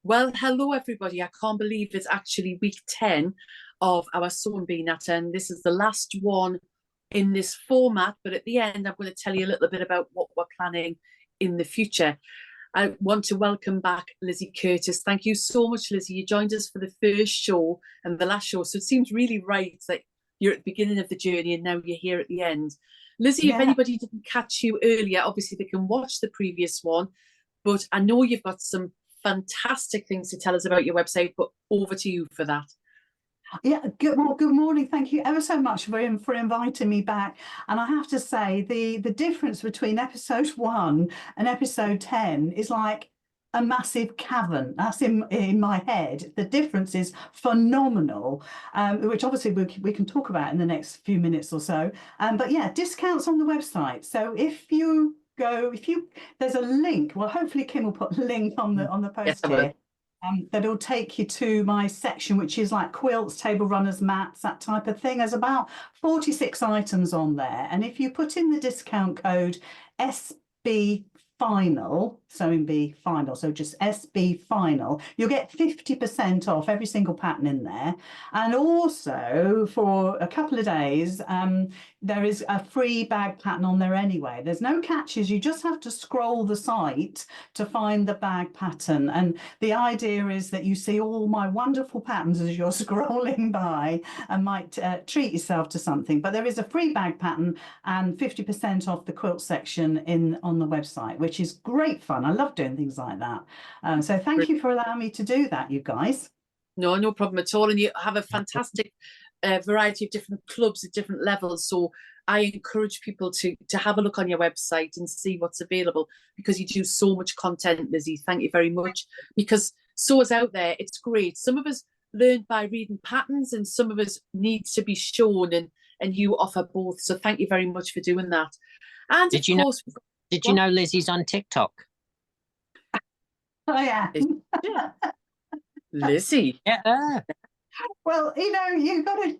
Well, hello everybody. I can't believe it's actually week 10 of our Sewing Bee Natter, and this is the last one in this format. But at the end, I'm going to tell you a little bit about what we're planning in the future. I want to welcome back Lizzy Curtis. Thank you so much, Lizzy. You joined us for the first show and the last show, so it seems really right that you're at the beginning of the journey and now you're here at the end. Lizzy, if anybody didn't catch you earlier, obviously they can watch the previous one, but I know you've got some fantastic things to tell us about your website, but over to you for that. Yeah, good morning. Thank you ever so much for inviting me back. And I have to say, the difference between episode 1 and episode 10 is like a massive cavern. That's in my head. The difference is phenomenal, which obviously we can talk about in the next few minutes or so. But yeah, discounts on the website. So if you go, there's a link. Well, hopefully Kim will put a link on the post here. That'll take you to my section, which is like quilts, table runners, mats, that type of thing. There's about 46 items on there. And if you put in the discount code SB Final, Sewing Bee Final, so just SB Final, you'll get 50% off every single pattern in there. And also for a couple of days, there is a free bag pattern on there anyway. There's no catches. You just have to scroll the site to find the bag pattern. And the idea is that you see all my wonderful patterns as you're scrolling by and might treat yourself to something. But there is a free bag pattern and 50% off the quilt section on the website, which is great fun. I love doing things like that. So thank you for allowing me to do that, you guys. No problem at all. And you have a fantastic variety of different clubs at different levels. So I encourage people to have a look on your website and see what's available, because you do so much content, Lizzy. Thank you very much. Because sewers out there, it's great. Some of us learn by reading patterns and some of us needs to be shown, and you offer both. So thank you very much for doing that. And did you know Lizzie's on TikTok? Oh yeah. Lizzy. Yeah. Well, you gotta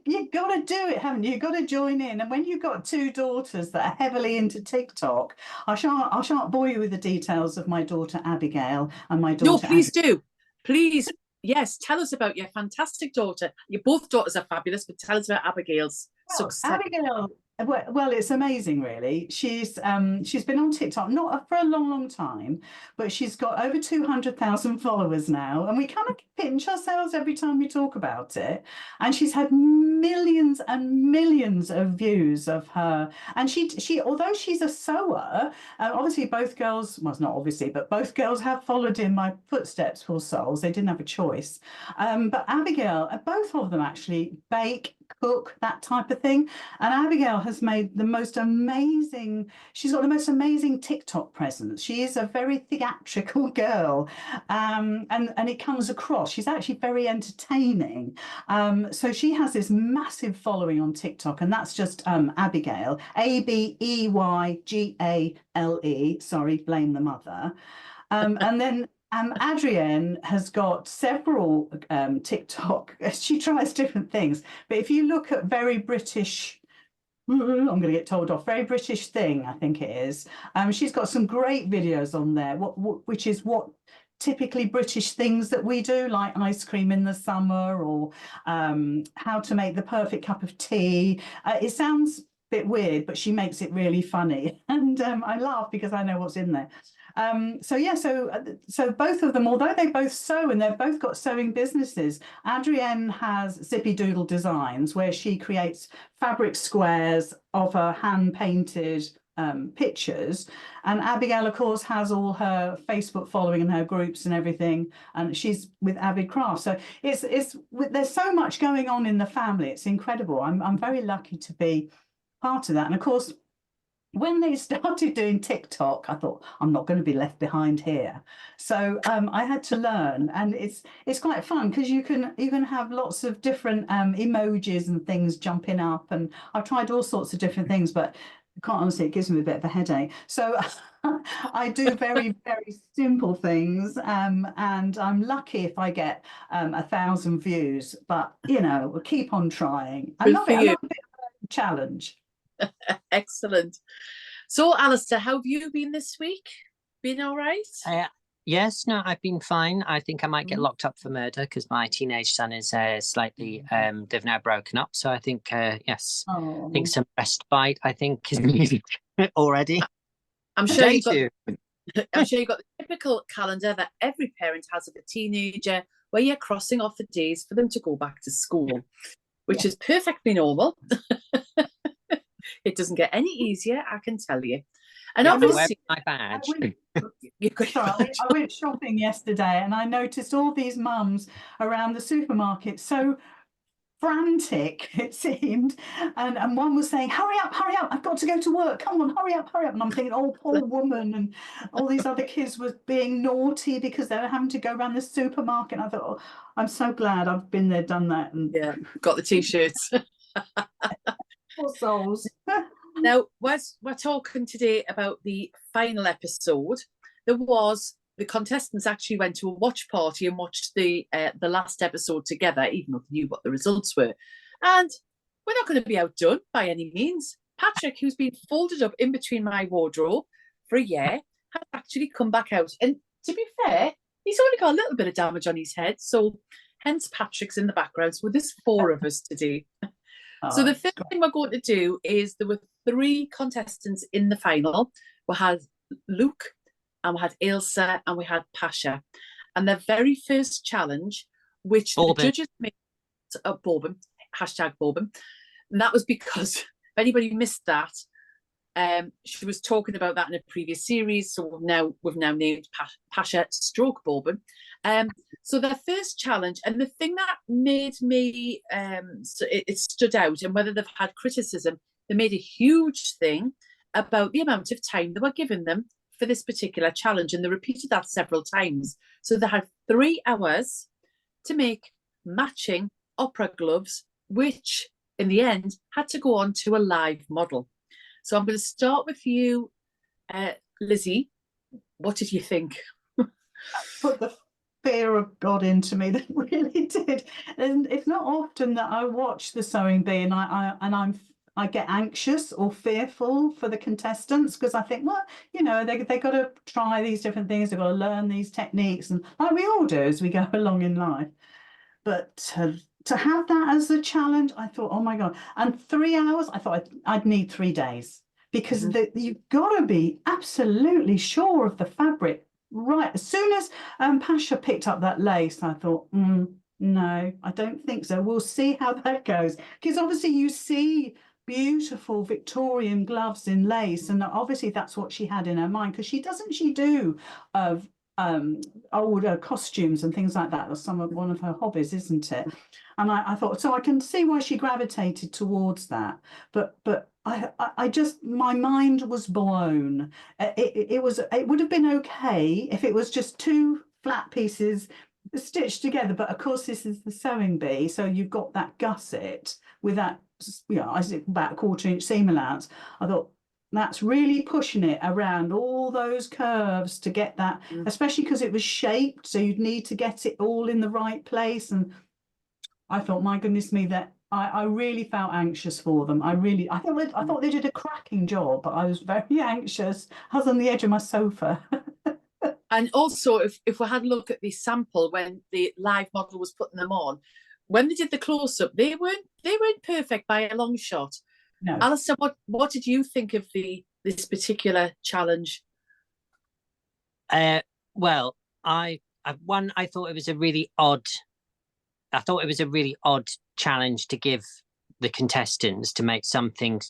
do it, haven't you? You've got to join in. And when you've got two daughters that are heavily into TikTok, I shan't bore you with the details of my daughter Abigail and my daughter. No, please do. Please, yes, tell us about your fantastic daughter. Your both daughters are fabulous, but tell us about Abigail's success. Abigail. Well, it's amazing, really. She's been on TikTok not for a long time, but she's got over 200,000 followers now, and we kind of pinch ourselves every time we talk about it. And she's had millions and millions of views of her. And she although she's a sewer, obviously both girls, well, not obviously, but both girls have followed in my footsteps, poor souls. They didn't have a choice. But Abigail, both of them actually bake, cook, that type of thing. And Abigail has made the most amazing, she's got the most amazing TikTok presence. She is a very theatrical girl, and it comes across. She's actually very entertaining. So she has this massive following on TikTok, and that's just Abigail, Abeygale. Sorry, blame the mother. And then Adrienne has got several TikTok. She tries different things, but if you look at Very British, I'm going to get told off. Very British Thing, I think it is. She's got some great videos on there, which is what typically British things that we do, like ice cream in the summer, or how to make the perfect cup of tea. It sounds a bit weird, but she makes it really funny, and I laugh because I know what's in there. So both of them, although they both sew and they've both got sewing businesses, Adrienne has Zippy Doodle Designs, where she creates fabric squares of her hand-painted pictures, and Abigail, of course, has all her Facebook following and her groups and everything, and she's with Avid Craft. So there's so much going on in the family. It's incredible. I'm very lucky to be part of that. And of course, when they started doing TikTok, I thought, I'm not going to be left behind here. So I had to learn, and it's quite fun because you can have lots of different emojis and things jumping up, and I've tried all sorts of different things, but quite honestly, it gives me a bit of a headache. So I do very, very simple things, and I'm lucky if I get 1,000 views, but we'll keep on trying. I love it. I love a bit of a challenge. Excellent. So, Alistair, how have you been this week? Been all right? Yes, no, I've been fine. I think I might get locked up for murder because my teenage son is slightly, they've now broken up. So I think, yes, I think Oh, some respite, I think, is needed already. I'm sure Day you've got two. I'm sure you've got the typical calendar that every parent has of a teenager where you're crossing off the days for them to go back to school, which is perfectly normal. It doesn't get any easier, I can tell you. And Yeah, I'm wearing obviously, my badge. sorry, I went shopping yesterday and I noticed all these mums around the supermarket so frantic, it seemed, and one was saying, hurry up, I've got to go to work, come on, hurry up, and I'm thinking, oh, poor woman. And all these other kids were being naughty because they were having to go around the supermarket, and I thought, oh, I'm so glad I've been there, done that. And yeah, got the t-shirts. poor souls. Now, we're talking today about the final episode. The contestants actually went to a watch party and watched the last episode together, even though they knew what the results were. And we're not going to be outdone by any means. Patrick, who's been folded up in between my wardrobe for a year, has actually come back out. And to be fair, he's only got a little bit of damage on his head, so hence Patrick's in the background. So there's 4 of us today. So the first thing we're going to do is there were 3 contestants in the final. We had Luke, and we had Ailsa, and we had Pasha. And their very first challenge, which the judges made, Bourbon, #Bourbon, and that was because, if anybody missed that, she was talking about that in a previous series, so we've now named Pasha / Bourbon. So their first challenge, and the thing that made me it stood out, and whether they've had criticism, they made a huge thing about the amount of time they were giving them for this particular challenge, and they repeated that several times. So they had 3 hours to make matching opera gloves, which in the end had to go on to a live model. So I'm going to start with you, Lizzy. What did you think? Put the fear of God into me, that really did. And it's not often that I watch the Sewing Bee and I get anxious or fearful for the contestants, because I think, well, you know, they got to try these different things, they've got to learn these techniques, and like we all do as we go along in life. But to have that as a challenge, I thought, oh my God. And 3 hours, I thought I'd need 3 days, because you've got to be absolutely sure of the fabric. Right. As soon as Pasha picked up that lace, I thought, no, I don't think so. We'll see how that goes. Because obviously you see beautiful Victorian gloves in lace, and obviously that's what she had in her mind, because she do of older costumes and things like that. That's one of her hobbies, isn't it? And I thought, so I can see why she gravitated towards that, but I just, my mind was blown. It would have been okay if it was just 2 flat pieces stitched together, but of course this is the Sewing Bee, so you've got that gusset with that, you know, I think about a 1/4 inch seam allowance. I thought, that's really pushing it around all those curves to get that, especially because it was shaped, so you'd need to get it all in the right place. And I thought, my goodness me, that I really felt anxious for them. I thought they did a cracking job, but I was very anxious. I was on the edge of my sofa. And also, if we had a look at the sample when the live model was putting them on, when they did the close-up, they weren't perfect by a long shot. No. Alistair, what did you think of this particular challenge? Well, I thought it was a really odd. I thought it was a really odd challenge to give the contestants, to make something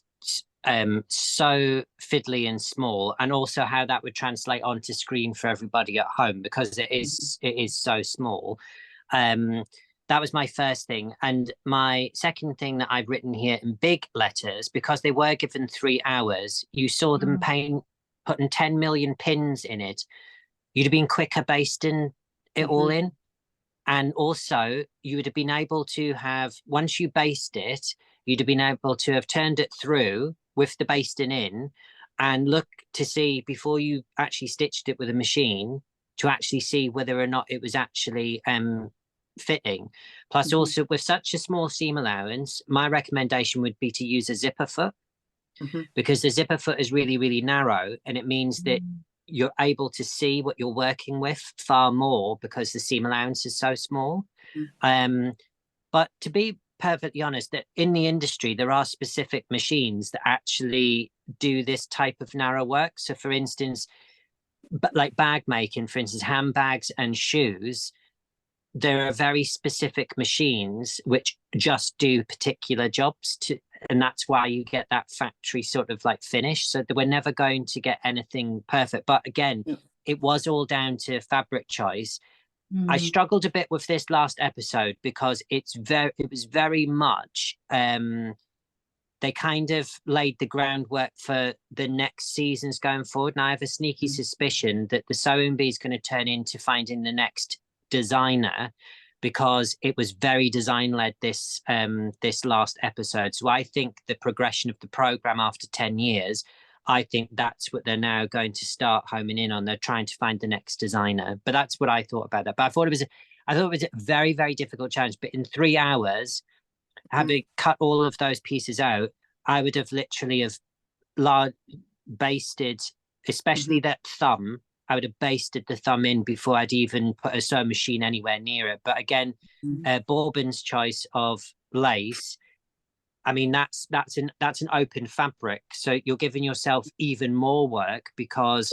so fiddly and small, and also how that would translate onto screen for everybody at home, because it is so small. That was my first thing. And my second thing that I've written here in big letters, because they were given 3 hours, you saw them putting 10 million pins in it. You'd have been quicker basting it all in. And also you would have been able to have, once you baste it, you'd have been able to have turned it through with the basting in and look to see, before you actually stitched it with a machine, to actually see whether or not it was actually fitting. Plus also, with such a small seam allowance, my recommendation would be to use a zipper foot, because the zipper foot is really, really narrow, and it means that you're able to see what you're working with far more because the seam allowance is so small. But to be perfectly honest, that in the industry there are specific machines that actually do this type of narrow work. So for instance, like bag making, for instance, handbags and shoes, there are very specific machines which just do particular jobs to, and that's why you get that factory sort of like finish. So we're never going to get anything perfect. But again, it was all down to fabric choice. I struggled a bit with this last episode because it was very much they kind of laid the groundwork for the next seasons going forward. And I have a sneaky suspicion that the Sewing Bee is going to turn into finding the next designer, because it was very design led this last episode. So I think the progression of the program after 10 years, I think that's what they're now going to start homing in on. They're trying to find the next designer. But that's what I thought about that. But I thought it was a very, very difficult challenge. But in 3 hours, having cut all of those pieces out, I would have literally basted, especially that thumb. I would have basted the thumb in before I'd even put a sewing machine anywhere near it. But again, Bourbon's choice of lace, I mean, that's an open fabric. So you're giving yourself even more work, because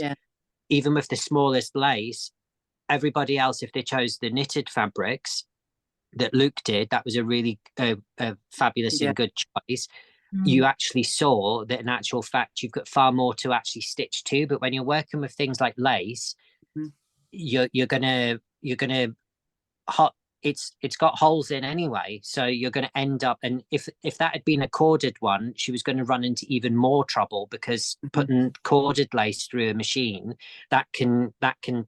even with the smallest lace, everybody else, if they chose the knitted fabrics that Luke did, that was a really fabulous and good choice. You actually saw that in actual fact you've got far more to actually stitch to. But when you're working with things like lace, you're gonna it's got holes in anyway, so you're going to end up, and if that had been a corded one, she was going to run into even more trouble, because putting corded lace through a machine that can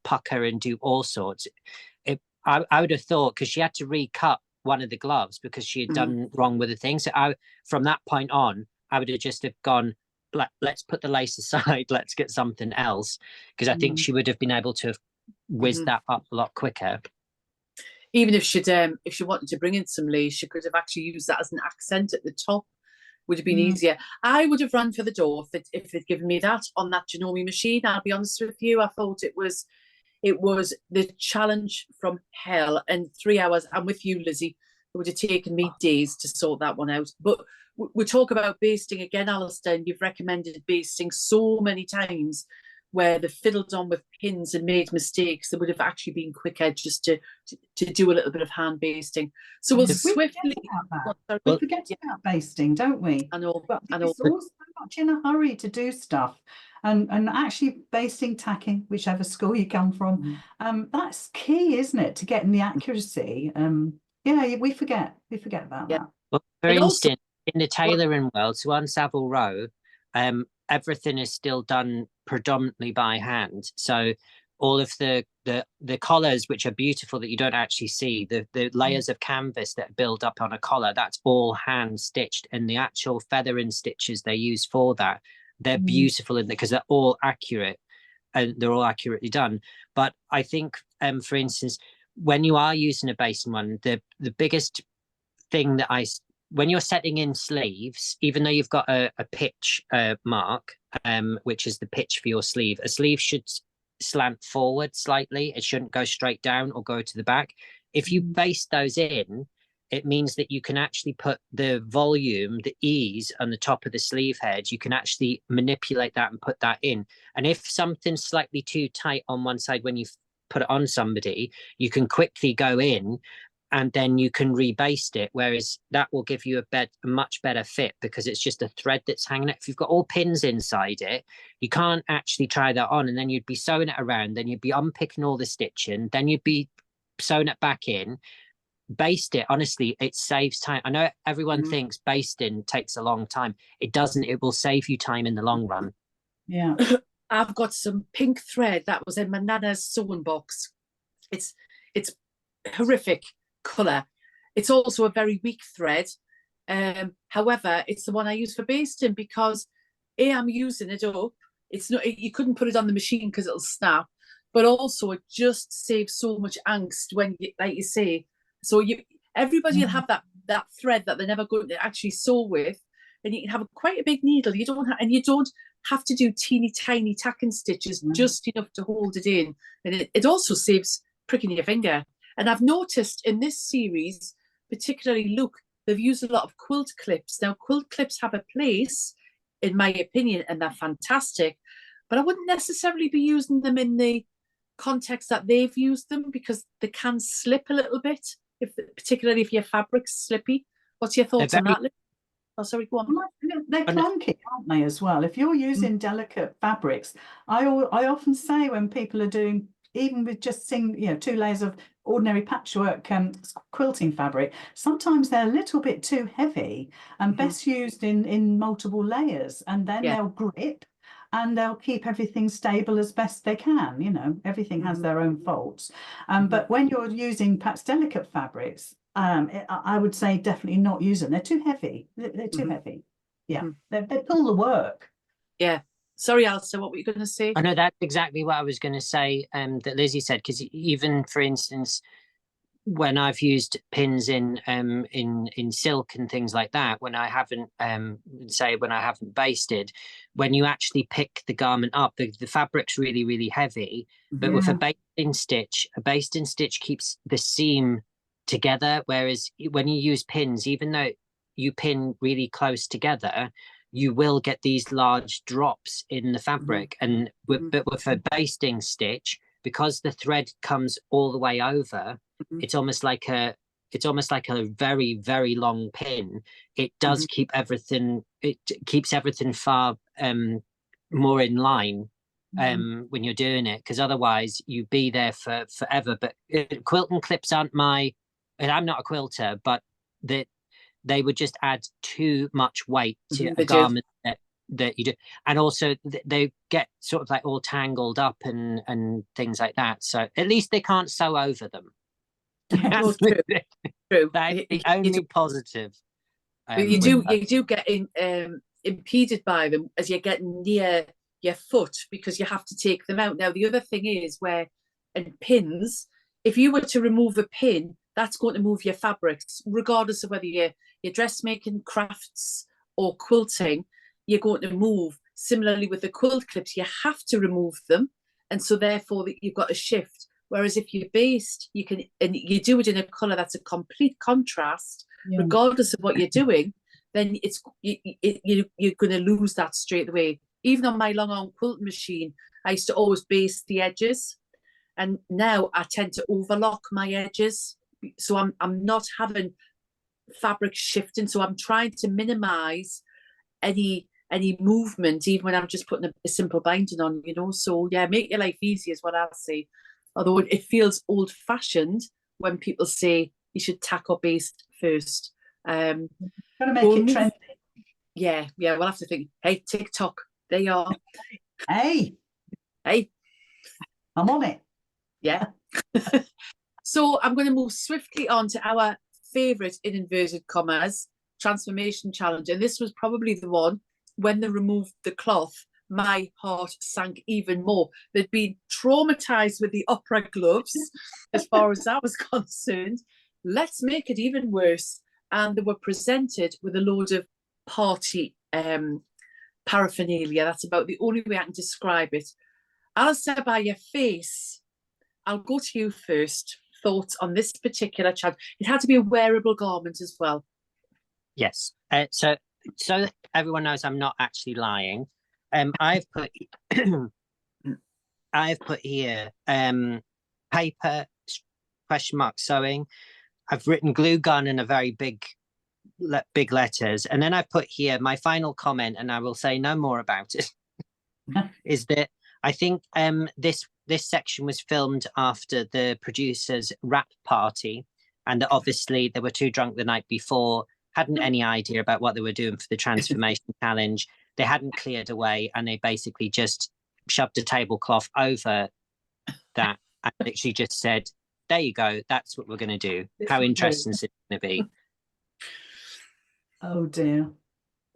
pucker and do all sorts. I would have thought, because she had to recut one of the gloves because she had done wrong with the thing. So from that point on, I would have just have gone, let's put the lace aside, let's get something else, because I think she would have been able to have whizzed that up a lot quicker. Even if she wanted to bring in some lace, she could have actually used that as an accent at the top. Would have been easier. I would have run for the door if they'd given me that on that Janome machine. I'll be honest with you. I thought it was the challenge from hell. And 3 hours, I'm with you, Lizzie. It would have taken me days to sort that one out. But we talk about basting again, Alistair, and you've recommended basting so many times where they fiddled on with pins and made mistakes that would have actually been quicker just to do a little bit of hand basting. So we'll swiftly... We forget about basting, don't we? I know. It's all so much in a hurry to do stuff. And actually basting, tacking, whichever school you come from, that's key, isn't it, to getting the accuracy? We forget about that. Well, for instance, in the tailoring world, so on Savile Row, everything is still done predominantly by hand. So all of the collars, which are beautiful that you don't actually see, the layers of canvas that build up on a collar, that's all hand stitched, and the actual feathering stitches they use for that, they're beautiful because they're all accurate and they're all accurately done. But I think, for instance, when you are using a basting one, the biggest thing that when you're setting in sleeves, even though you've got a pitch mark, which is the pitch for your sleeve, a sleeve should slant forward slightly. It shouldn't go straight down or go to the back. If you baste those in, it means that you can actually put the volume, the ease on the top of the sleeve head. You can actually manipulate that and put that in. And if something's slightly too tight on one side when you put it on somebody, you can quickly go in and then you can rebaste it, whereas that will give you a much better fit, because it's just a thread that's hanging it. If you've got all pins inside it, you can't actually try that on, and then you'd be sewing it around, then you'd be unpicking all the stitching, then you'd be sewing it back in. Baste it, honestly, it saves time. I know everyone thinks basting takes a long time. It doesn't. It will save you time in the long run. Yeah. I've got some pink thread that was in my nana's sewing box. It's horrific colour. It's also a very weak thread. However, it's the one I use for basting, because I'm using it up. It's not, you couldn't put it on the machine because it'll snap, but also it just saves so much angst when you, like you say. So everybody will have that thread that they're never going to actually sew with. and you can have quite a big needle. You don't have to do teeny tiny tacking stitches, just enough to hold it in. And it also saves pricking your finger. And I've noticed in this series, particularly, look, they've used a lot of quilt clips. Now, quilt clips have a place, in my opinion, and they're fantastic, but I wouldn't necessarily be using them in the context that they've used them, because they can slip a little bit, particularly if your fabric's slippy. What's your thoughts on that, Liz? Oh, sorry, go on. They're clunky, aren't they, as well? If you're using delicate fabrics, I often say when people are doing, even with just 2 layers of ordinary patchwork quilting fabric, sometimes they're a little bit too heavy, and best used in multiple layers, and then they'll grip and they'll keep everything stable as best they can. Everything has their own faults. But when you're using perhaps delicate fabrics, I would say definitely not use them. They're too heavy. They're too heavy. Yeah, they pull the work. Yeah. Sorry, Alistair, what were you going to say? I know that's exactly what I was going to say, that Lizzie said, because even, for instance, when I've used pins in silk and things like that, when I haven't basted, when you actually pick the garment up, the fabric's really, really heavy. But with a basting stitch keeps the seam together, whereas when you use pins, even though you pin really close together, you will get these large drops in the fabric. And but with a basting stitch, because the thread comes all the way over, it's almost like a very, very long pin. It does keep everything, it keeps everything far more in line when you're doing it, because otherwise you'd be there for forever. But quilting clips aren't and I'm not a quilter, but they would just add too much weight to a garment that you do, and also they get sort of like all tangled up and things like that. So at least they can't sew over them. That's true. That's the only positive. But you do get impeded by them as you're getting near your foot, because you have to take them out. Now the other thing is in pins, if you were to remove a pin, that's going to move your fabrics, regardless of whether you're dressmaking, crafts, or quilting. You're going to move. Similarly with the quilt clips, you have to remove them, and so therefore you've got a shift. Whereas if you're based, you can, and you do it in a colour that's a complete contrast, regardless of what you're doing, then you're going to lose that straight away. Even on my long arm quilting machine, I used to always baste the edges, and now I tend to overlock my edges, so I'm not having fabric shifting. So I'm trying to minimise any movement, even when I'm just putting a simple binding on. So yeah, make your life easy is what I say. Although it feels old-fashioned when people say you should tack or baste first. Gotta make it trendy. Yeah, we'll have to think. Hey, TikTok, there you are. Hey, I'm on it. Yeah. So I'm going to move swiftly on to our favourite, in inverted commas, transformation challenge. And this was probably the one, when they removed the cloth, my heart sank even more. They'd been traumatised with the opera gloves, as far as I was concerned. Let's make it even worse. And they were presented with a load of party paraphernalia. That's about the only way I can describe it. Alistair, by your face, I'll go to you first. Thoughts on this particular challenge? It had to be a wearable garment as well. Yes. So everyone knows I'm not actually lying. I've put here paper (sewing). I've written glue gun in a very big letters, and then I put here my final comment, and I will say no more about it. Is that I think this section was filmed after the producers' wrap party, and that obviously they were too drunk the night before, hadn't any idea about what they were doing for the transformation challenge. They hadn't cleared away, and they basically just shoved a tablecloth over that and literally just said, there you go, that's what we're going to do. How interesting is it going to be? Oh dear.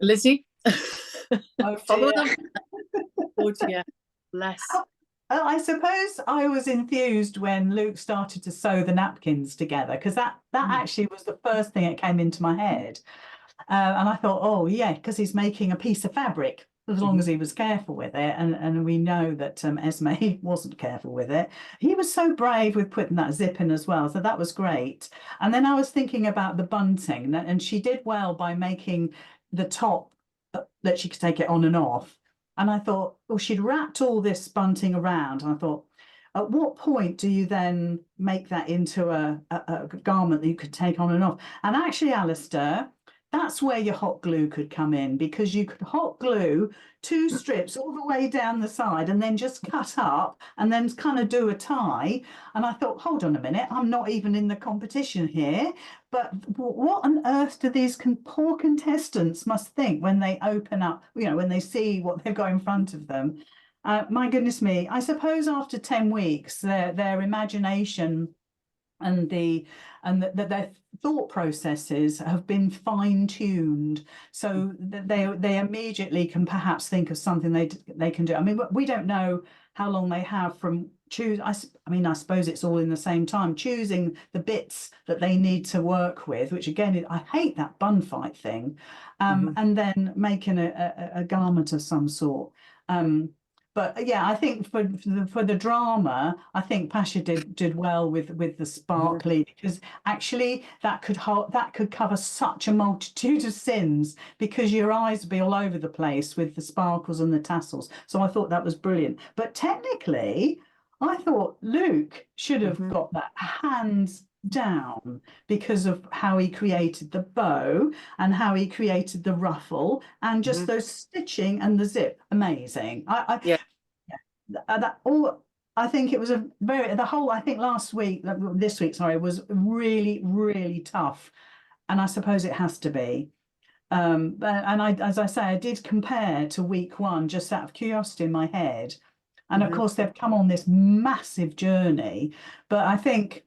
Lizzie? Oh Follow dear. them. Oh dear. Bless. I suppose I was enthused when Luke started to sew the napkins together, because that actually was the first thing that came into my head. And I thought, oh yeah, because he's making a piece of fabric, as long as he was careful with it. And we know that Esme wasn't careful with it. He was so brave with putting that zip in as well. So that was great. And then I was thinking about the bunting, and she did well by making the top that she could take it on and off. And I thought, well, she'd wrapped all this bunting around. And I thought, at what point do you then make that into a garment that you could take on and off? And actually, Alistair, that's where your hot glue could come in, because you could hot glue 2 strips all the way down the side and then just cut up and then kind of do a tie. And I thought, hold on a minute, I'm not even in the competition here. But what on earth do these poor contestants must think when they open up, when they see what they've got in front of them? My goodness me, I suppose after 10 weeks, their imagination and their thought processes have been fine-tuned, so that they immediately can perhaps think of something they can do. I mean, we don't know how long they have from I suppose it's all in the same time, choosing the bits that they need to work with, which again, I hate that bun fight thing, and then making a garment of some sort. But yeah, I think for the drama, I think Pasha did well with the sparkly, because actually that could cover such a multitude of sins, because your eyes would be all over the place with the sparkles and the tassels. So I thought that was brilliant. But technically, I thought Luke should have got that hands down, because of how he created the bow and how he created the ruffle and just those stitching and the zip. Amazing. I think it was I think this week, sorry, was really, really tough. And I suppose it has to be. As I say, I did compare to week 1 just out of curiosity in my head. And of course, they've come on this massive journey, but I think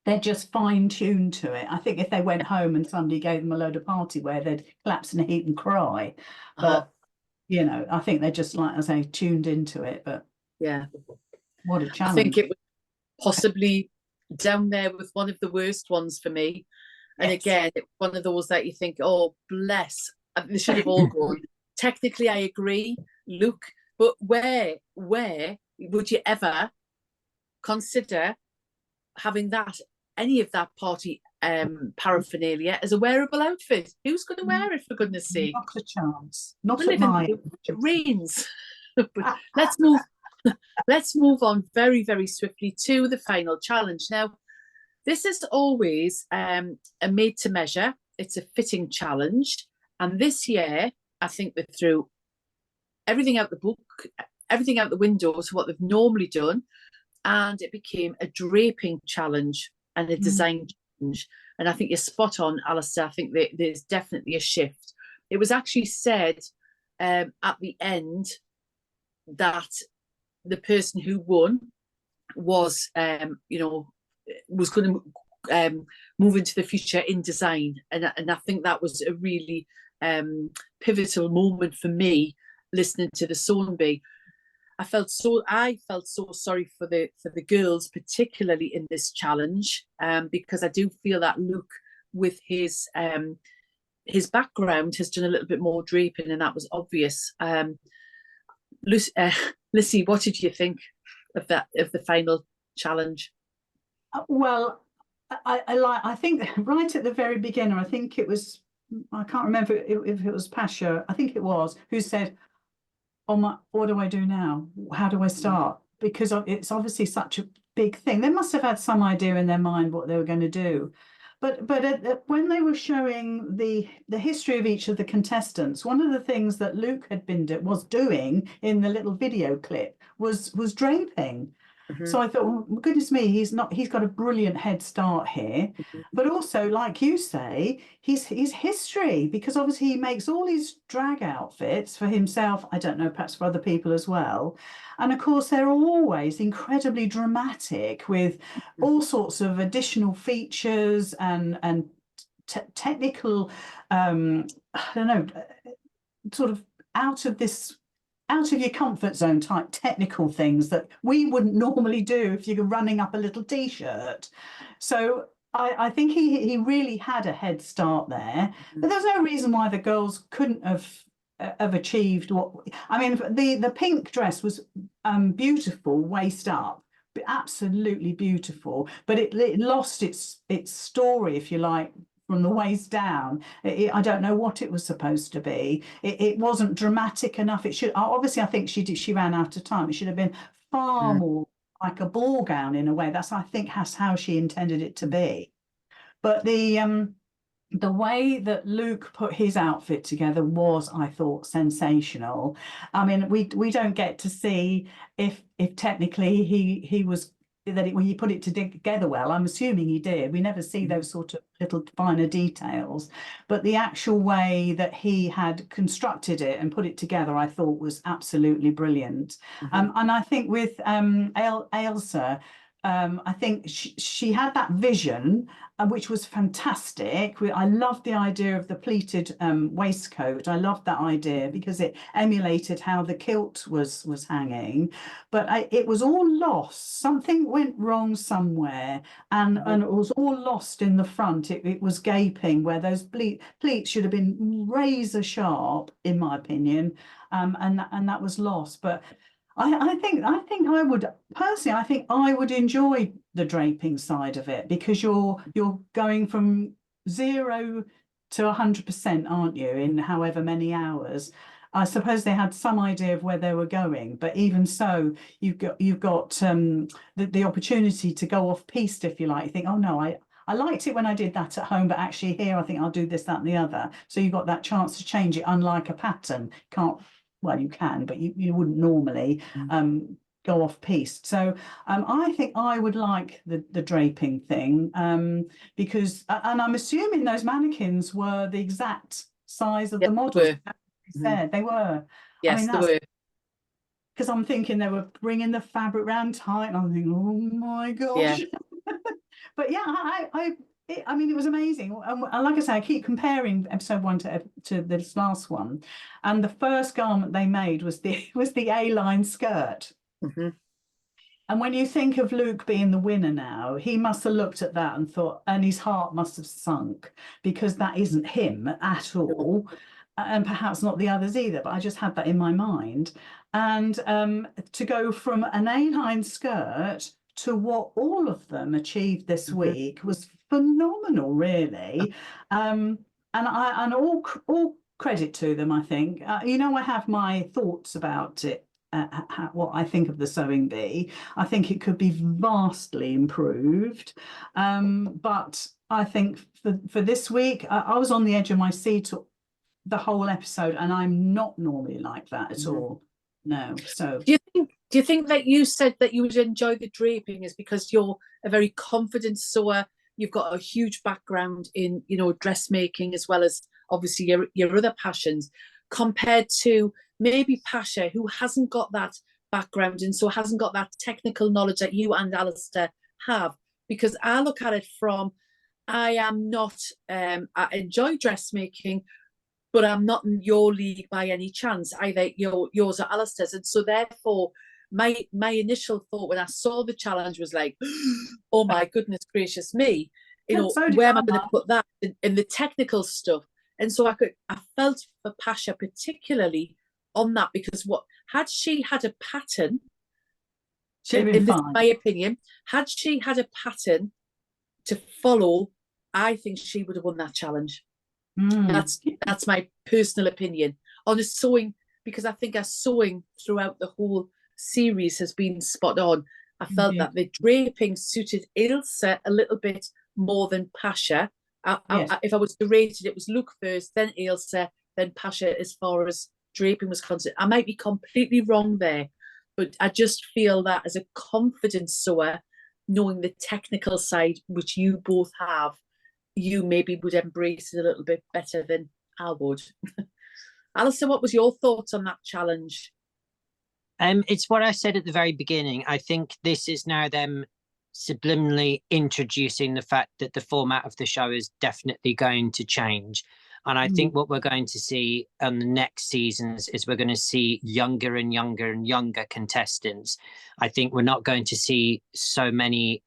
they're just fine-tuned to it. I think if they went home and somebody gave them a load of party wear, they'd collapse in a heap and cry. But I think they're just, like I say, tuned into it. But yeah, what a challenge. I think it was possibly down there with one of the worst ones for me. And again, it's one of those that you think, oh, bless, they should have all gone. Technically, I agree, Luke, but where would you ever consider having any of that party paraphernalia as a wearable outfit? Who's going to wear it, for goodness sake? Not a chance. Not at mine. It rains. Let's move on very, very swiftly to the final challenge. Now, this is always a made to measure. It's a fitting challenge. And this year, I think they threw everything out the book, everything out the window to what they've normally done. And it became a draping challenge and a design challenge. And I think you're spot on, Alistair. I think there's definitely a shift. It was actually said at the end that the person who won was, was going to move into the future in design. And I think that was a really pivotal moment for me, listening to the Sewing Bee. I felt so sorry for the girls, particularly in this challenge, because I do feel that Luke, with his background, has done a little bit more draping, and that was obvious. Lizzy, what did you think of the final challenge? Well, I think right at the very beginning, I think it was, I can't remember if it was Pasha, I think it was, who said, oh, what do I do now? How do I start? Because it's obviously such a big thing. They must have had some idea in their mind what they were going to do. But when they were showing the history of each of the contestants, one of the things that Luke was doing in the little video clip was draping. So I thought, well, goodness me, he's got a brilliant head start here. But also, like you say, he's history, because obviously he makes all these drag outfits for himself. I don't know, perhaps for other people as well. And of course, they're always incredibly dramatic with all sorts of additional features and technical, I don't know, sort of out of your comfort zone type technical things that we wouldn't normally do if you're running up a little t-shirt. So I think he really had a head start there, but there's no reason why the girls couldn't have achieved what I mean. The pink dress was beautiful waist up, absolutely beautiful, but it lost its story, if you like, from the waist down. I don't know what it was supposed to be. It wasn't dramatic enough. It should obviously, I think she ran out of time. It should have been far more like a ball gown in a way. That's, I think, how she intended it to be. But the way that Luke put his outfit together was, I thought, sensational. I mean, we don't get to see if technically he was that when he put it together well. I'm assuming he did. We never see those sort of little finer details, but the actual way that he had constructed it and put it together, I thought was absolutely brilliant. And I think with Ailsa, I think she had that vision, which was fantastic. I loved the idea of the pleated waistcoat. I loved that idea because it emulated how the kilt was hanging, but it was all lost. Something went wrong somewhere, and it was all lost in the front. It was gaping where those pleats should have been razor sharp, in my opinion, and that was lost. But I think I would personally, I think I would enjoy the draping side of it, because you're going from 0 to 100%, aren't you, in however many hours. I suppose they had some idea of where they were going, but even so, you've got the opportunity to go off piste, if you like. You think, oh no, I liked it when I did that at home, but actually here I think I'll do this, that, and the other. So you've got that chance to change it, unlike a pattern. Can't, well, you can, but you wouldn't normally go off piste. So I think I would like the draping thing, because, and I'm assuming those mannequins were the exact size of the models. They were. Yes, I mean, they were. Because I'm thinking they were bringing the fabric round tight, and I'm thinking, oh my gosh. Yeah. But yeah, I mean, it was amazing. And like I say, I keep comparing episode 1 to this last one, and the first garment they made was the A-line skirt. And when you think of Luke being the winner now, he must have looked at that and thought, and his heart must have sunk, because that isn't him at all, and perhaps not the others either. But I just had that in my mind, and to go from an A-line skirt to what all of them achieved this week was phenomenal, really. And all credit to them, I think. You know, I have my thoughts about it, what I think of the Sewing Bee. I think it could be vastly improved, but I think for this week, I was on the edge of my seat the whole episode, and I'm not normally like that at all. No. So do you think that you said that you would enjoy the draping is because you're a very confident sewer? You've got a huge background in, you know, dressmaking, as well as obviously your other passions, compared to maybe Pasha, who hasn't got that background and so hasn't got that technical knowledge that you and Alistair have. Because I look at it from, I am not, I enjoy dressmaking, but I'm not in your league by any chance, either yours or Alistair's. And so therefore, my initial thought when I saw the challenge was like, oh my goodness gracious me, you know, where am I going to put that in the technical stuff? And so I felt for Pasha particularly on that, because what had she had a pattern, in this, my opinion, had she had a pattern to follow, I think she would have won that challenge. That's my personal opinion on a sewing, because I think our sewing throughout the whole series has been spot on. I felt that the draping suited Ailsa a little bit more than Pasha. If I was to rate it, it was Luke first, then Ailsa, then Pasha as far as draping was concerned. I might be completely wrong there, but I just feel that as a confident sewer, knowing the technical side, which you both have, you maybe would embrace it a little bit better than I would. Alistair, what was your thoughts on that challenge? It's what I said at the very beginning. I think this is now them subliminally introducing the fact that the format of the show is definitely going to change. And I think what we're going to see on the next seasons is we're going to see younger and younger and younger contestants. I think we're not going to see so many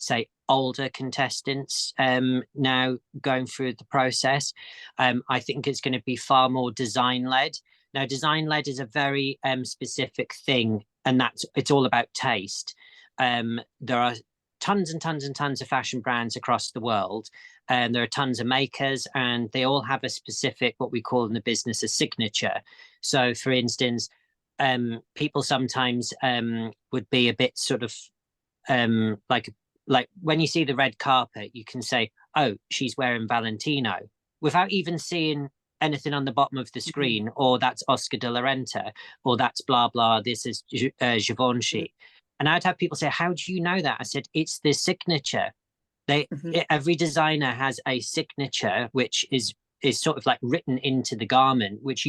say, older contestants now going through the process. I think it's going to be far more design led. Now, design led is a very specific thing, and it's all about taste. There are tons and tons and tons of fashion brands across the world, and there are tons of makers, and they all have a specific, what we call in the business, a signature. So, for instance, people sometimes would be a bit sort of like when you see the red carpet, you can say, oh, she's wearing Valentino, without even seeing anything on the bottom of the screen, or that's Oscar de la Renta, or that's blah blah, this is Givenchy. And I'd have people say, how do you know that? I said, it's the signature. Every designer has a signature which is sort of like written into the garment, which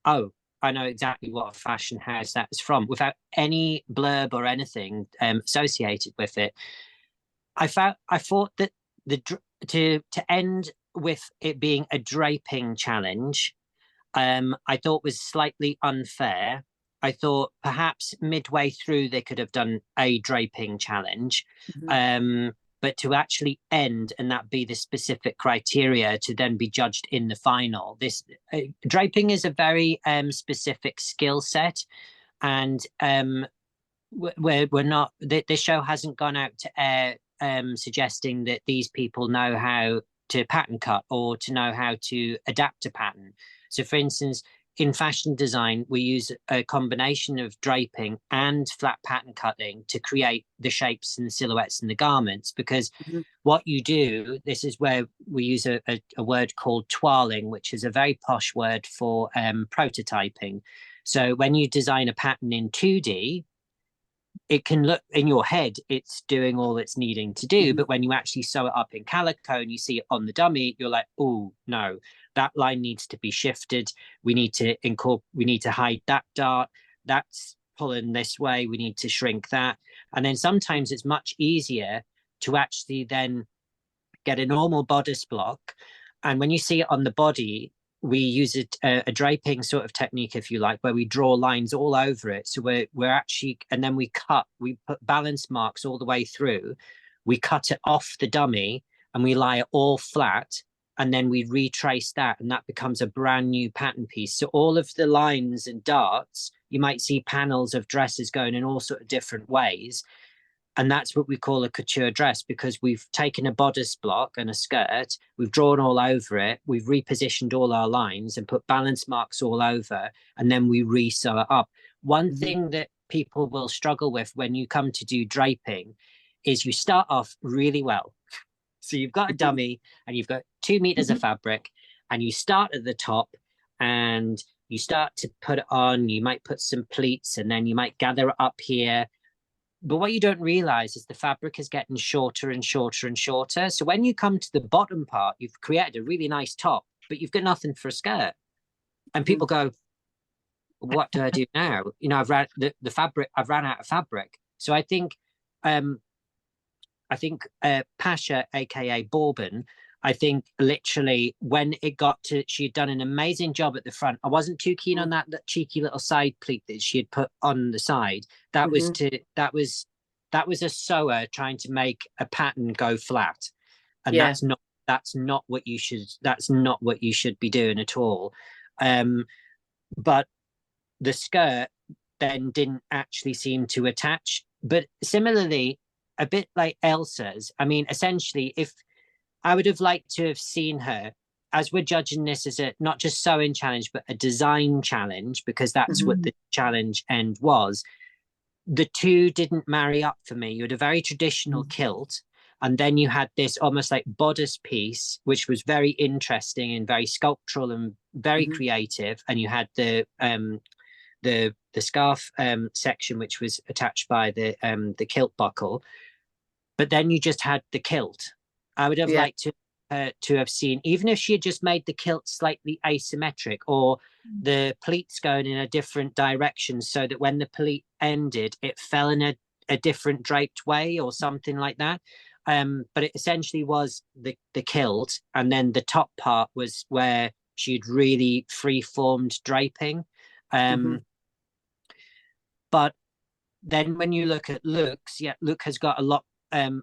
oh, I know exactly what fashion house that's from, without any blurb or anything associated with it. I thought that to end with it being a draping challenge, I thought was slightly unfair. I thought perhaps midway through they could have done a draping challenge, but to actually end and that be the specific criteria to then be judged in the final. This draping is a very specific skill set, and we're not. This show hasn't gone out to air suggesting that these people know how to pattern cut or to know how to adapt a pattern. So, for instance, in fashion design, we use a combination of draping and flat pattern cutting to create the shapes and the silhouettes in the garments. Because what you do, this is where we use a word called toiling, which is a very posh word for prototyping. So when you design a pattern in 2D, it can look in your head, it's doing all it's needing to do. But when you actually sew it up in calico and you see it on the dummy, you're like, oh, no, that line needs to be shifted. We need to hide that dart. That's pulling this way. We need to shrink that. And then sometimes it's much easier to actually then get a normal bodice block. And when you see it on the body, we use a draping sort of technique, if you like, where we draw lines all over it. So we're actually, and then we put balance marks all the way through. We cut it off the dummy and we lie it all flat. And then we retrace that, and that becomes a brand new pattern piece. So all of the lines and darts, you might see panels of dresses going in all sort of different ways. And that's what we call a couture dress, because we've taken a bodice block and a skirt, we've drawn all over it, we've repositioned all our lines and put balance marks all over, and then we re-sew it up. One thing that people will struggle with when you come to do draping is you start off really well. So you've got a dummy and you've got 2 meters of fabric, and you start at the top and you start to put it on. You might put some pleats and then you might gather it up here. But what you don't realize is the fabric is getting shorter and shorter and shorter. So when you come to the bottom part, you've created a really nice top, but you've got nothing for a skirt. And people go, what do I do now? You know, I've ran out of fabric. So I think Pasha, aka Bourbon, I think literally when it got to, she had done an amazing job at the front. I wasn't too keen on that cheeky little side pleat that she had put on the side. That was a sewer trying to make a pattern go flat, and that's not what you should be doing at all. But the skirt then didn't actually seem to attach. But similarly, a bit like Elsa's, I mean, essentially, if I would have liked to have seen her, as we're judging this as a not just sewing challenge, but a design challenge, because that's what the challenge end was. The two didn't marry up for me. You had a very traditional kilt, and then you had this almost like bodice piece, which was very interesting and very sculptural and very creative. And you had the scarf section, which was attached by the kilt buckle. But then you just had the kilt. I would have liked to have seen, even if she had just made the kilt slightly asymmetric, or the pleats going in a different direction, so that when the pleat ended, it fell in a different draped way or something like that. But it essentially was the kilt, and then the top part was where she'd really free-formed draping. But then when you look at looks, Look has got a lot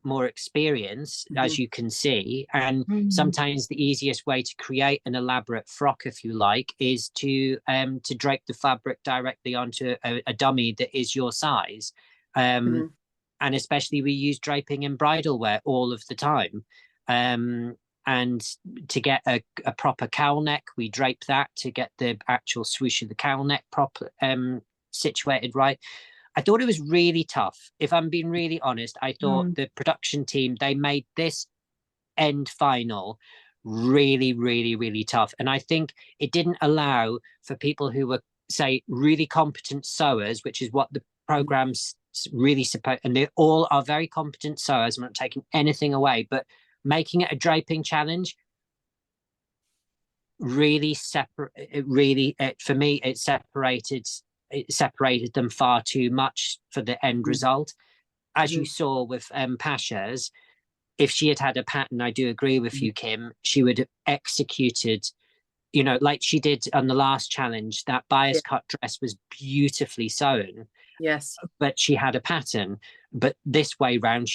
more experience, as you can see, and sometimes the easiest way to create an elaborate frock, if you like, is to drape the fabric directly onto a dummy that is your size. And especially we use draping in bridal wear all of the time. And to get a proper cowl neck, we drape that to get the actual swoosh of the cowl neck proper situated right. I thought it was really tough. If I'm being really honest, I thought the production team, they made this end final really, really, really tough. And I think it didn't allow for people who were, say, really competent sewers, which is what the program's really supposed, and they all are very competent sewers. I'm not taking anything away, but making it a draping challenge really for me, it separated them far too much for the end result. As you saw with Pasha's, if she had had a pattern, I do agree with you, Kim, she would have executed, you know, like she did on the last challenge. That bias cut dress was beautifully sewn. Yes. But she had a pattern. But this way round,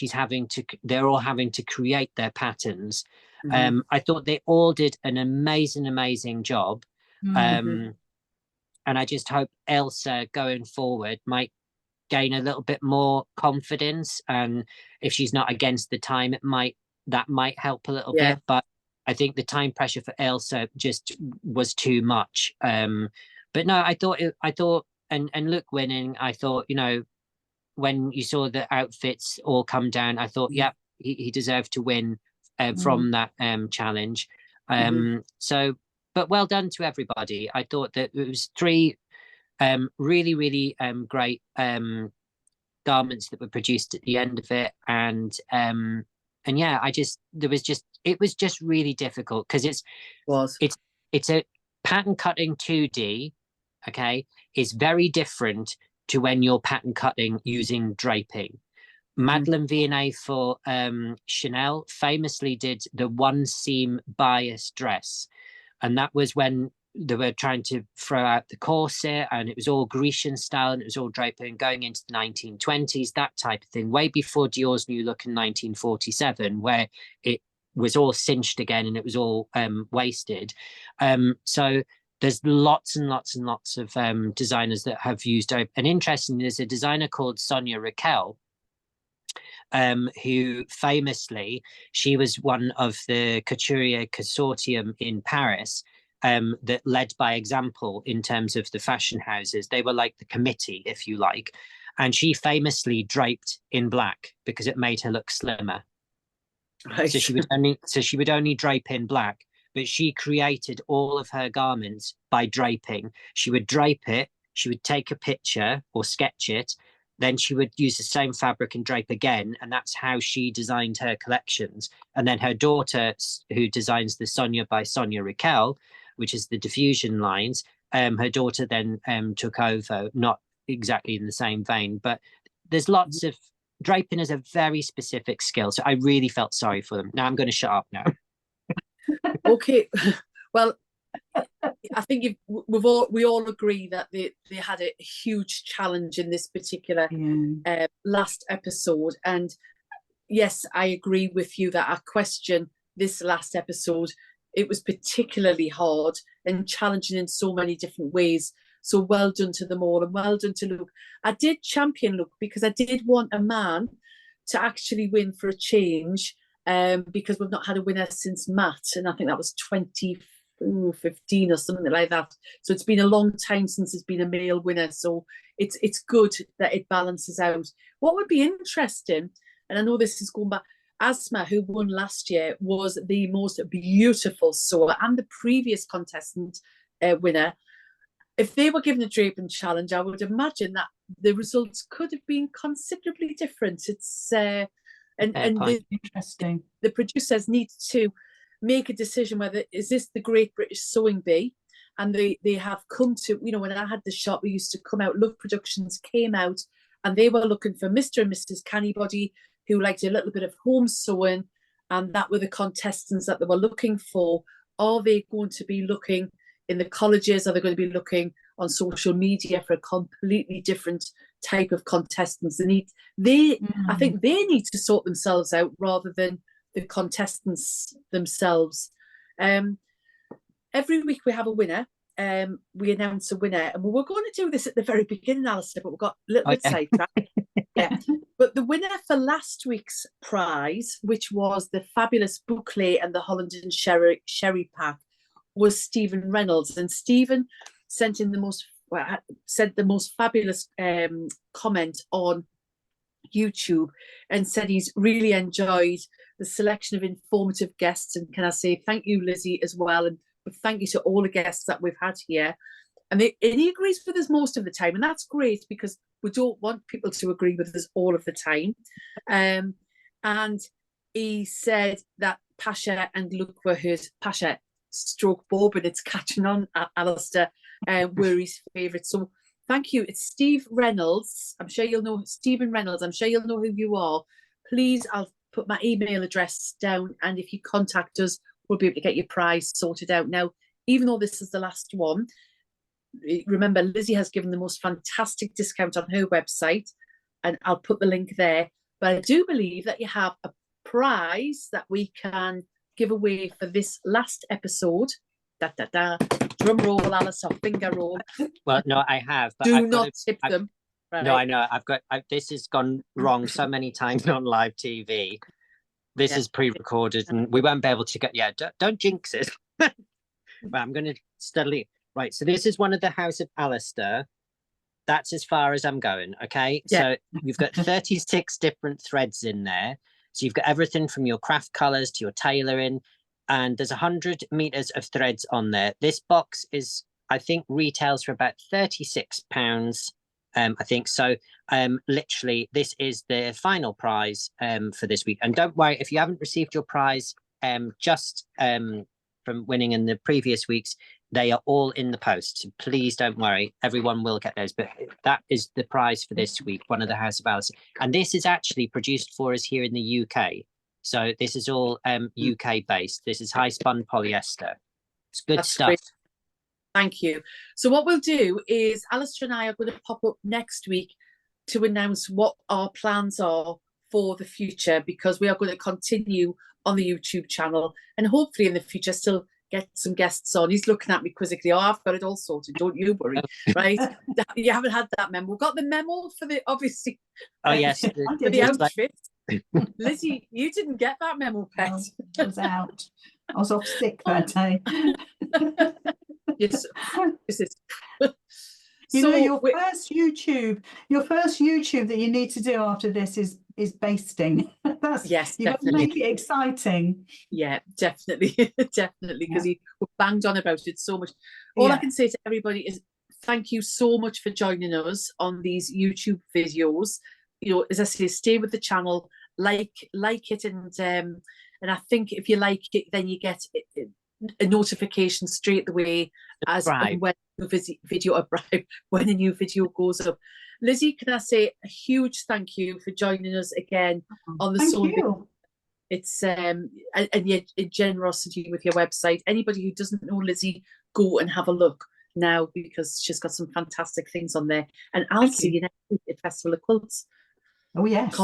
they're all having to create their patterns. I thought they all did an amazing job. And I just hope Elsa going forward might gain a little bit more confidence. And if she's not against the time, that might help a little bit. But I think the time pressure for Elsa just was too much. But no, I thought, and Luke winning, I thought, you know, when you saw the outfits all come down, I thought, yeah, he deserved to win from that challenge. So, but well done to everybody. I thought that it was 3 really great garments that were produced at the end of it, and yeah, it was just really difficult because it's a pattern cutting 2D, okay, is very different to when you're pattern cutting using draping. Madeleine Vianney for Chanel famously did the 1 seam bias dress. And that was when they were trying to throw out the corset, and it was all Grecian style, and it was all draping going into the 1920s, that type of thing, way before Dior's new look in 1947, where it was all cinched again and it was all waisted. So there's lots and lots and lots of designers that have used it. And interestingly, there's a designer called Sonia Raquel, who famously, she was one of the Couturier Consortium in Paris, that led by example in terms of the fashion houses. They were like the committee, if you like. And she famously draped in black because it made her look slimmer. Right. So she would only drape in black, but she created all of her garments by draping. She would drape it, she would take a picture or sketch it, then she would use the same fabric and drape again. And that's how she designed her collections. And then her daughter, who designs the Sonia by Sonia Raquel, which is the diffusion lines, her daughter then took over, not exactly in the same vein, but there's lots of, draping is a very specific skill. So I really felt sorry for them. Now I'm going to shut up now. Okay. Well, I think we all agree that they had a huge challenge in this particular last episode. And yes, I agree with you that I question this last episode. It was particularly hard and challenging in so many different ways. So well done to them all, and well done to Luke. I did champion Luke because I did want a man to actually win for a change, because we've not had a winner since Matt, and I think that was 2015 or something like that. So it's been a long time since there's been a male winner. So it's good that it balances out. What would be interesting, and I know this is going back, Asma, who won last year, was the most beautiful sewer, and the previous contestant winner. If they were given a draping challenge, I would imagine that the results could have been considerably different. It's interesting. The producers need to make a decision whether is this the Great British Sewing Bee, and they have come to, you know, when I had the shop, we used to come out, Love Productions came out, and they were looking for Mr. and Mrs. Cannybody, who liked a little bit of home sewing, and that were the contestants that they were looking for. Are they going to be looking in the colleges? Are they going to be looking on social media for a completely different type of contestants. I think they need to sort themselves out rather than the contestants themselves. Every week we have a winner. We announce a winner, and we were going to do this at the very beginning, Alistair, but we got a little bit sidetracked. Yeah, but the winner for last week's prize, which was the fabulous boucle and the Holland and Sherry pack, was Stephen Reynolds, and Stephen sent in the most fabulous comment on YouTube and said he's really enjoyed the selection of informative guests. And can I say thank you, Lizzy, as well, and thank you to all the guests that we've had here. And he agrees with us most of the time, and that's great because we don't want people to agree with us all of the time. And he said that Pasha and Luke were his Pasha stroke Bob, and it's catching on, Alistair, were his favourites. So thank you. It's Steve Reynolds. I'm sure you'll know Stephen Reynolds. I'm sure you'll know who you are. Please, I'll put my email address down, and if you contact us, we'll be able to get your prize sorted out. Now, even though this is the last one, remember, Lizzy has given the most fantastic discount on her website, and I'll put the link there. But I do believe that you have a prize that we can give away for this last episode. Da, da, da. Drum roll, Alice, or finger roll. Well, no, I have. But do not tip them. Right. No, I know. This has gone wrong so many times on live TV. This is pre-recorded, and we won't be able to get. Yeah, don't jinx it. But I'm going to steadily. Right, so this is one of the House of Alistair. That's as far as I'm going, okay? Yeah. So you've got 36 different threads in there. So you've got everything from your craft colours to your tailoring, and there's 100 meters of threads on there. This box is, I think, retails for about £36, I think. So literally, this is the final prize for this week. And don't worry, if you haven't received your prize just from winning in the previous weeks, they are all in the post. So please don't worry. Everyone will get those. But that is the prize for this week, one of the House of Alistair. And this is actually produced for us here in the UK. So this is all UK based. This is high spun polyester. It's good stuff. Great. Thank you. So what we'll do is Alistair and I are going to pop up next week to announce what our plans are for the future, because we are going to continue on the YouTube channel and hopefully in the future still get some guests on. He's looking at me quizzically. Oh, I've got it all sorted. Don't you worry. Right? You haven't had that memo. We've got the memo for the, obviously. Oh, yes. For the outfit. Lizzy, you didn't get that memo, pet. I was out. I was off sick that day. Yes. You know, your first YouTube that you need to do after this is basting. Yes, you've got to make it exciting. Yeah, definitely. Definitely, because he banged on about it so much. All I can say to everybody is thank you so much for joining us on these YouTube videos. You know, as I say, stay with the channel, like it, and I think if you like it, then you get a notification straight away as when a new video goes up. Lizzy, can I say a huge thank you for joining us again on the Sewing Bee. It's and your generosity with your website. Anybody who doesn't know Lizzy, go and have a look now, because she's got some fantastic things on there. And I'll see you next week at Festival of Quilts. Oh yes,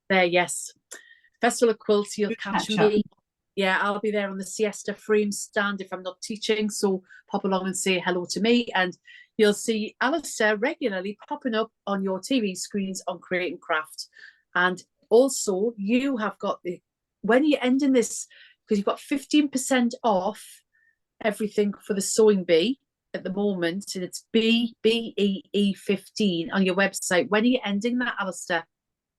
there, yes, Festival of Quilts. You'll catch me. Yeah, I'll be there on the Siesta frame stand if I'm not teaching. So pop along and say hello to me, and you'll see Alistair regularly popping up on your TV screens on Create and Craft. And also, you have got when you're ending this, because you've got 15% off everything for the Sewing Bee at the moment, and it's BEE15 on your website. When are you ending that, Alistair?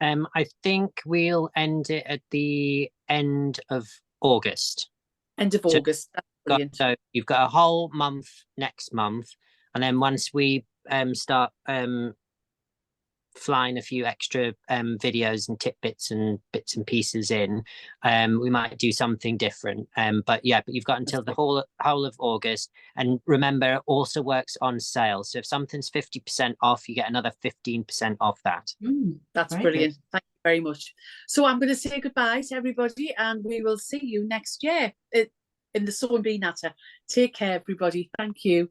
I think we'll end it at the end of August. End of August. That's brilliant. So you've got a whole month next month, and then once we start flying a few extra videos and tidbits and bits and pieces in, we might do something different. But you've got until the whole of August. And remember, it also works on sale. So if something's 50% off, you get another 15% off that. That's brilliant. Thank you very much. So I'm going to say goodbye to everybody, and we will see you next year in the Sewing Bee Natter. Take care, everybody. Thank you.